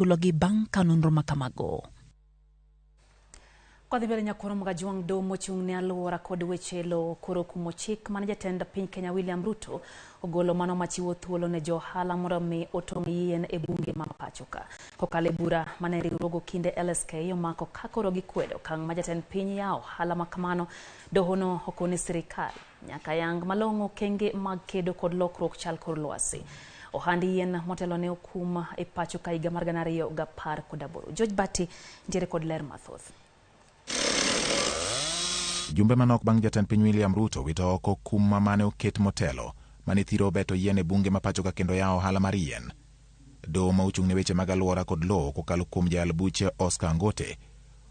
ulogi bang kanunro makamago. Kwa dhibere nyakoro mga juang do mochung ne aluora kod weche lo koro kumo chik mane jatend piny Kenya William Ruto ogolo mano machiwo thuolo ne johala mondo mi otong' yien e bunge ma pachoka. Kokale bura mane riwruogo kinde LSK omako kakoro gi kwedo kang ma jatend piny ya ohala makamano dohono okone sirikal nyaka yang malong'o kenge mag kedo kod lokruok chal kor lwasi. Ohandi yien motelo ne okuma e pachoka higa mar 2018. George Bati njere kod ler mathoth. Jumbe manok bang' jatend piny William Ruto wito oko kuma mane oket motelo mane thiro beto yien e bunge ma pachoka kendo yawo ohala mar yien. Doho ma ochung' ne weche mag alwora kod lowo kokalo kuom jal buche Oscar Ngote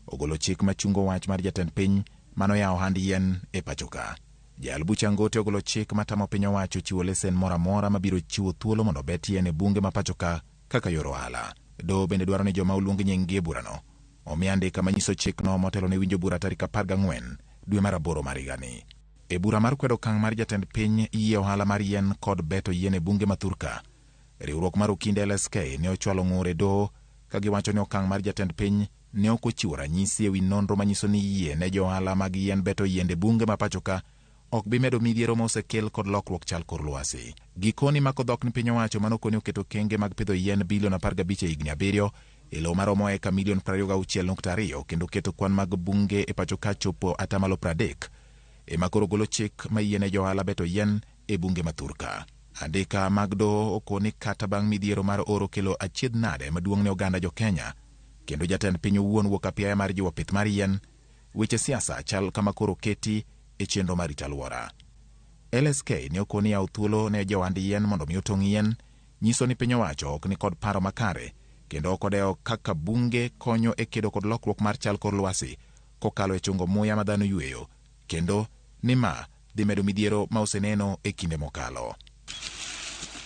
ogolo chik machungo wach mar jatend piny mano yawo ohand yien e pachoka. Jal buche Ngote ogolo chik matamo piny owacho chiwo lesen mora mora mabiro chiwo thuolo mondo bet yien e bunge ma pachoka kaka yor ohala. Doho bende dwaro ni joma oluong nying e burano omi andika manyiso chikno motelo ne winjo bura tarik 14 dwe mar 8 mar higani. E bura mar kwedo okang' mar jatend piny yie ohala mar yien kod beto yien e bunge ma Thurka, riwruok mar okinde LSK ne ochwalo ng'ur e doho ka giwacho ni okang' mar jatend piny ne ok ochiwo ranyisi e wi nonro manyiso ni yie ne jo ohala mag yien beto yiende bunge ma pachoka ok bi medo midhiero ma osekel kod lokruok chal kor lwasi. Gikoni mako dhok ni piny owacho manokoni oketo kenge mag pidho yien bilion 15 e higni 7 e lowo maromo eka milion 26.2 kendo keto kwan mag bunge e pachoka chopo atamalo 30 ema koro golo chik ma yiene jo ohala beto yien e bunge ma Thurka. Andika mag doho okoni kata bang' midhiero mar oro kelo achiedh nade maduong' ne oganda jo Kenya kendo jatend piny owuon wuok apiaya mar jiwo pith mar yien, weche siasa chal kama koro keti e chenro mar rito alwora. LSK ne okoni yawo thuolo ne jo ohand yien mondo mi otong' yien, nyiso ni piny owacho ok ni kod paro makare kendo ok odewo kaka bunge konyo e kedo kod lokruok mar chal kor lwasi kokalo e chungo muya ma dhano yweyo kendo ni ma dhi medo midhiero ma oseneno e kinde mokalo.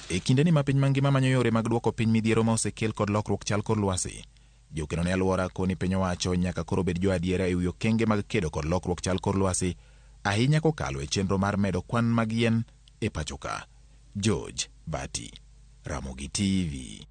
E kinde ni ma piny mangima manyo yore mag duoko piny midhiero ma osekel kod lokruok chal kor lwasi, jokeno ne alwora koni piny owacho nyaka koro bed jo adiera e wi okenge mag kedo kod lokruok chal kor lwasi, ahinya kokalo e chenro mar medo kwan mag yien e pachoka. George Bati, Ramogi TV.